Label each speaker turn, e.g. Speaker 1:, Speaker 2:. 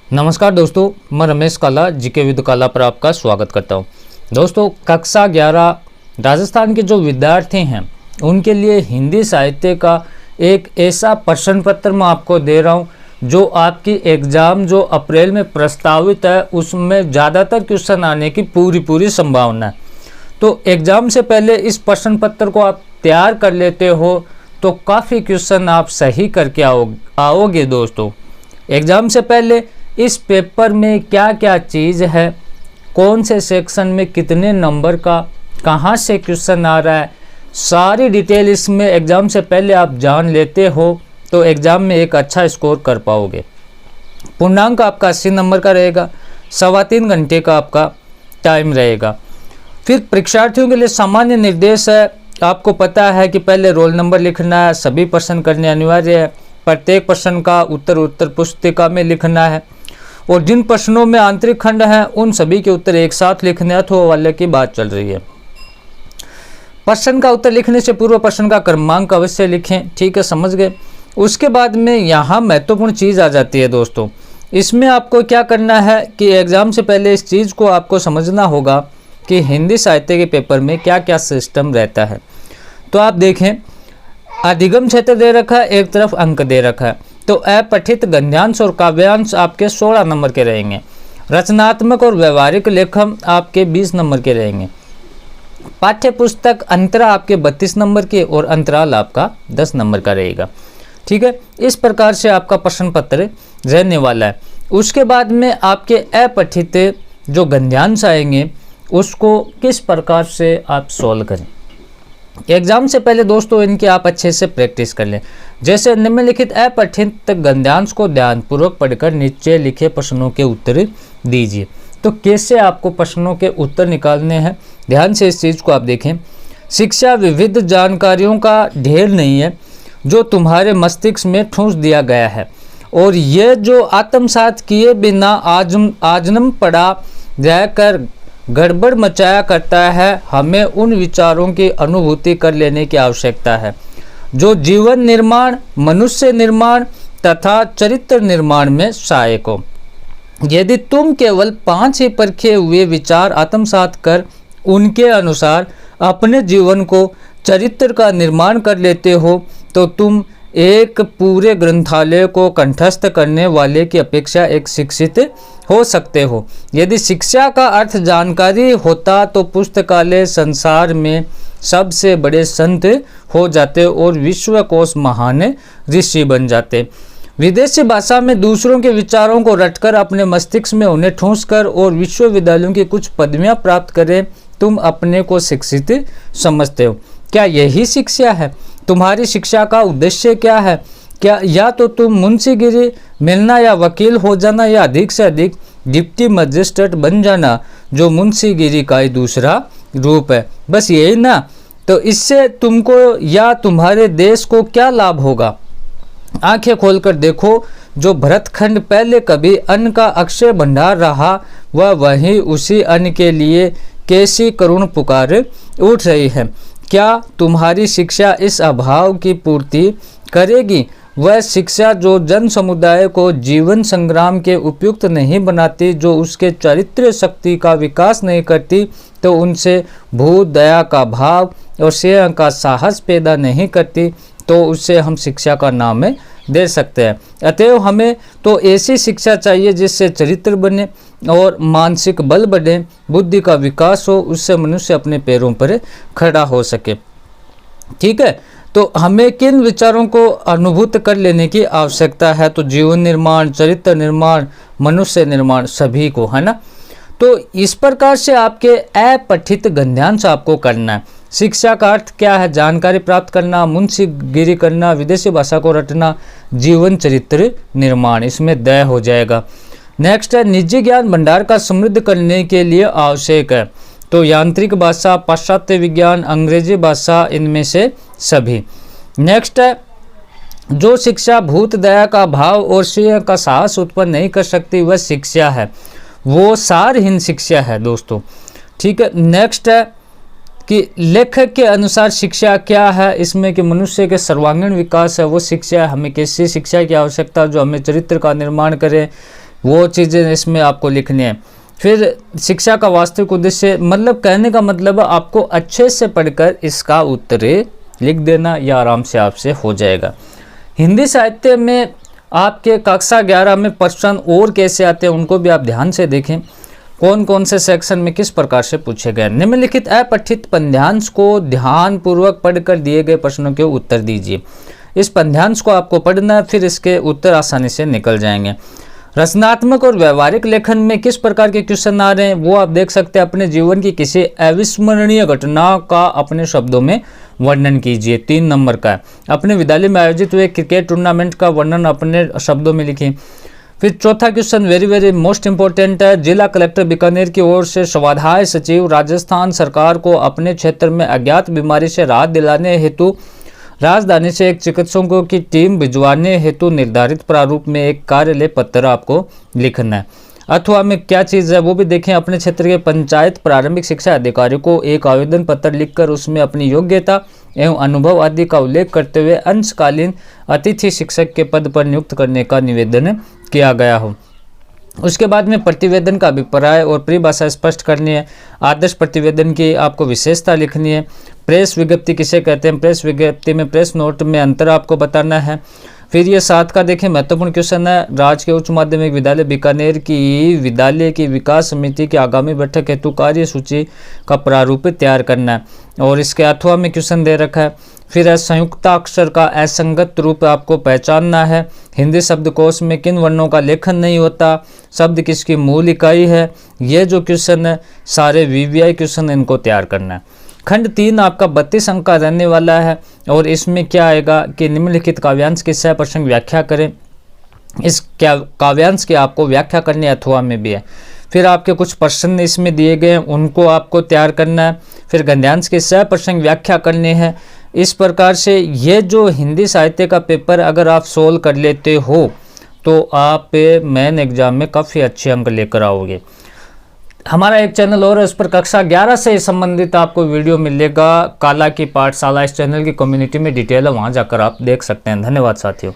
Speaker 1: नमस्कार दोस्तों, मैं रमेश काला जीके विद काला पर आपका स्वागत करता हूं। दोस्तों, कक्षा 11 राजस्थान के जो विद्यार्थी हैं उनके लिए हिंदी साहित्य का एक ऐसा प्रश्न पत्र मैं आपको दे रहा हूं जो आपकी एग्ज़ाम जो अप्रैल में प्रस्तावित है उसमें ज़्यादातर क्वेश्चन आने की पूरी संभावना है। तो एग्ज़ाम से पहले इस प्रश्न पत्र को आप तैयार कर लेते हो तो काफ़ी क्वेश्चन आप सही करके आओगे। दोस्तों, एग्ज़ाम से पहले इस पेपर में क्या क्या चीज़ है, कौन से सेक्शन में कितने नंबर का, कहाँ से क्वेश्चन आ रहा है, सारी डिटेल इसमें एग्ज़ाम से पहले आप जान लेते हो तो एग्ज़ाम में एक अच्छा स्कोर कर पाओगे। पूर्णांक आपका 80 नंबर का रहेगा, 3.25 घंटे का आपका टाइम रहेगा। फिर परीक्षार्थियों के लिए सामान्य निर्देश है, आपको पता है कि पहले रोल नंबर लिखना है, सभी प्रश्न करने अनिवार्य है, प्रत्येक प्रश्न का उत्तर पुस्तिका में लिखना है और जिन प्रश्नों में आंतरिक खंड हैं उन सभी के उत्तर एक साथ लिखने अथवा वाले की बात चल रही है। प्रश्न का उत्तर लिखने से पूर्व प्रश्न का क्रमांक अवश्य लिखें, ठीक है, समझ गए। उसके बाद में यहाँ महत्वपूर्ण चीज़ आ जाती है दोस्तों, इसमें आपको क्या करना है कि एग्ज़ाम से पहले इस चीज़ को आपको समझना होगा कि हिंदी साहित्य के पेपर में क्या क्या सिस्टम रहता है। तो आप देखें, अधिगम क्षेत्र दे रखा है, एक तरफ अंक दे रखा है, तो अपठित गद्यांश और काव्यांश आपके 16 नंबर के रहेंगे। रचनात्मक और व्यवहारिक लेखन आपके 20 नंबर के रहेंगे। पाठ्य पुस्तक अंतरा आपके 32 नंबर के और अंतराल आपका 10 नंबर का रहेगा, ठीक है। इस प्रकार से आपका प्रश्न पत्र रहने वाला है। उसके बाद में आपके अपठित जो गद्यांश आएंगे उसको किस प्रकार से आप सॉल्व करें। एग्जाम से पहले दोस्तों इनकी आप अच्छे से प्रैक्टिस कर लें। जैसे निम्नलिखित अपठित गद्यांश को ध्यानपूर्वक पढ़कर नीचे लिखे प्रश्नों के उत्तर दीजिए। तो कैसे आपको प्रश्नों के उत्तर निकालने हैं, ध्यान से इस चीज़ को आप देखें। शिक्षा विविध जानकारियों का ढेर नहीं है जो तुम्हारे मस्तिष्क में ठूंस दिया गया है और ये जो आत्मसात किए बिना आजन्म पड़ा रहकर गड़बड़ मचाया करता है। हमें उन विचारों की अनुभूति कर लेने की आवश्यकता है जो जीवन निर्माण, मनुष्य निर्माण तथा चरित्र निर्माण में सहायक हो। यदि तुम केवल 5 ही परखे हुए विचार आत्मसात कर उनके अनुसार अपने जीवन को, चरित्र का निर्माण कर लेते हो तो तुम एक पूरे ग्रंथालय को कंठस्थ करने वाले की अपेक्षा एक शिक्षित हो सकते हो। यदि शिक्षा का अर्थ जानकारी होता तो पुस्तकालय संसार में सबसे बड़े संत हो जाते और विश्वकोश महान ऋषि बन जाते। विदेशी भाषा में दूसरों के विचारों को रटकर अपने मस्तिष्क में उन्हें ठूंस कर और विश्वविद्यालयों की कुछ पदवियां प्राप्त करें तुम अपने को शिक्षित समझते हो। क्या यही शिक्षा है? तुम्हारी शिक्षा का उद्देश्य क्या है? क्या या तो तुम मुंशीगिरी मिलना या वकील हो जाना या अधिक से अधिक डिप्टी मजिस्ट्रेट बन जाना जो मुंशीगिरी का ही दूसरा रूप है, बस यही ना। तो इससे तुमको या तुम्हारे देश को क्या लाभ होगा? आंखें खोलकर देखो, जो भरतखंड पहले कभी अन्न का अक्षय भंडार रहा वह वहीं उसी अन्न के लिए कैसी करुण पुकार उठ रही है। क्या तुम्हारी शिक्षा इस अभाव की पूर्ति करेगी? वह शिक्षा जो जन समुदाय को जीवन संग्राम के उपयुक्त नहीं बनाती, जो उसके चरित्र शक्ति का विकास नहीं करती, तो उनसे भूत दया का भाव और स्नेह का साहस पैदा नहीं करती, तो उससे हम शिक्षा का नाम दे सकते हैं। अतएव हमें तो ऐसी शिक्षा चाहिए जिससे चरित्र बने और मानसिक बल बढ़े, बुद्धि का विकास हो, उससे मनुष्य अपने पैरों पर खड़ा हो सके, ठीक है। तो हमें किन विचारों को अनुभूत कर लेने की आवश्यकता है? तो जीवन निर्माण, चरित्र निर्माण, मनुष्य निर्माण, सभी को, है ना। तो इस प्रकार से आपके अपठित गद्यांश आपको करना है। शिक्षा का अर्थ क्या है? जानकारी प्राप्त करना, मुंशीगिरी करना, विदेशी भाषा को रटना, जीवन चरित्र निर्माण, इसमें दया हो जाएगा। नेक्स्ट है निजी ज्ञान भंडार का समृद्ध करने के लिए आवश्यक है। तो यांत्रिक भाषा, पाश्चात्य विज्ञान, अंग्रेजी भाषा, इनमें से सभी। नेक्स्ट है जो शिक्षा भूत दया का भाव और स्नेह का साहस उत्पन्न नहीं कर सकती वह शिक्षा है, वो सारहीन शिक्षा है दोस्तों, ठीक है। नेक्स्ट है कि लेखक के अनुसार शिक्षा क्या है, इसमें कि मनुष्य के सर्वांगीण विकास है वो शिक्षा है। हमें कैसी शिक्षा की आवश्यकता जो हमें चरित्र का निर्माण करे, वो चीज़ें इसमें आपको लिखनी है। फिर शिक्षा का वास्तविक उद्देश्य, मतलब कहने का मतलब आपको अच्छे से पढ़कर इसका उत्तर लिख देना, या आराम से आपसे हो जाएगा। हिंदी साहित्य में आपके कक्षा 11 में प्रश्न और कैसे आते हैं उनको भी आप ध्यान से देखें, कौन कौन से सेक्शन में किस प्रकार से पूछे गए। निम्नलिखित अपठित पद्यांश को ध्यानपूर्वक पढ़कर दिए गए प्रश्नों के उत्तर दीजिए। इस पद्यांश को आपको पढ़ना है, फिर इसके उत्तर आसानी से निकल जाएंगे। रचनात्मक और व्यवहारिक लेखन में किस प्रकार के क्वेश्चन आ रहे हैं वो आप देख सकते हैं। अपने जीवन की किसी अविस्मरणीय घटना का अपने शब्दों में वर्णन कीजिए, 3 नंबर का है। अपने विद्यालय में आयोजित हुए क्रिकेट टूर्नामेंट का वर्णन अपने शब्दों में लिखिए। फिर चौथा question very very most important है। जिला कलेक्टर बीकानेर की ओर से स्वास्थ्य सचिव राजस्थान सरकार को अपने क्षेत्र में अज्ञात बीमारी से राहत दिलाने हेतु राजधानी से एक चिकित्सकों की टीम भिजवाने हेतु निर्धारित प्रारूप में एक कार्यालय पत्र आपको लिखना है। अथवा में क्या चीज़ है वो भी देखें। अपने क्षेत्र के पंचायत प्रारंभिक शिक्षा अधिकारी को एक आवेदन पत्र लिखकर उसमें अपनी योग्यता एवं अनुभव आदि का उल्लेख करते हुए अंशकालीन अतिथि शिक्षक के पद पर नियुक्त करने का निवेदन किया गया हो। उसके बाद में प्रतिवेदन का अभिप्राय और परिभाषा स्पष्ट करनी है। आदर्श प्रतिवेदन की आपको विशेषता लिखनी है। प्रेस विज्ञप्ति किसे कहते हैं, प्रेस विज्ञप्ति में प्रेस नोट में अंतर आपको बताना है। फिर ये 7 का देखें महत्वपूर्ण क्वेश्चन है। राजकीय उच्च माध्यमिक विद्यालय बीकानेर की विद्यालय की विकास समिति की आगामी बैठक हेतु कार्य सूची का प्रारूप तैयार करना है, और इसके अथवा में क्वेश्चन दे रखा है। फिर संयुक्ताक्षर का असंगत रूप आपको पहचानना है। हिंदी शब्दकोश में किन वर्णों का लेखन नहीं होता, शब्द किसकी मूल इकाई है। ये जो क्वेश्चन है सारे VVI क्वेश्चन, इनको तैयार करना है। खंड 3 आपका 32 अंक का रहने वाला है, और इसमें क्या आएगा कि निम्नलिखित काव्यांश की सह प्रसंग व्याख्या करें। इस काव्यांश की आपको व्याख्या करनी अथवा में भी है। फिर आपके कुछ प्रश्न इसमें दिए गए हैं, उनको आपको तैयार करना है। फिर गद्यांश की सह प्रसंग व्याख्या करनी है। इस प्रकार से ये जो हिंदी साहित्य का पेपर अगर आप सोल्व कर लेते हो तो आप मेन एग्जाम में काफ़ी अच्छे अंक लेकर आओगे। हमारा एक चैनल और है, उस पर कक्षा 11 से संबंधित आपको वीडियो मिलेगा। काला की पाठशाला, इस चैनल की कम्युनिटी में डिटेल है, वहाँ जाकर आप देख सकते हैं। धन्यवाद साथियों।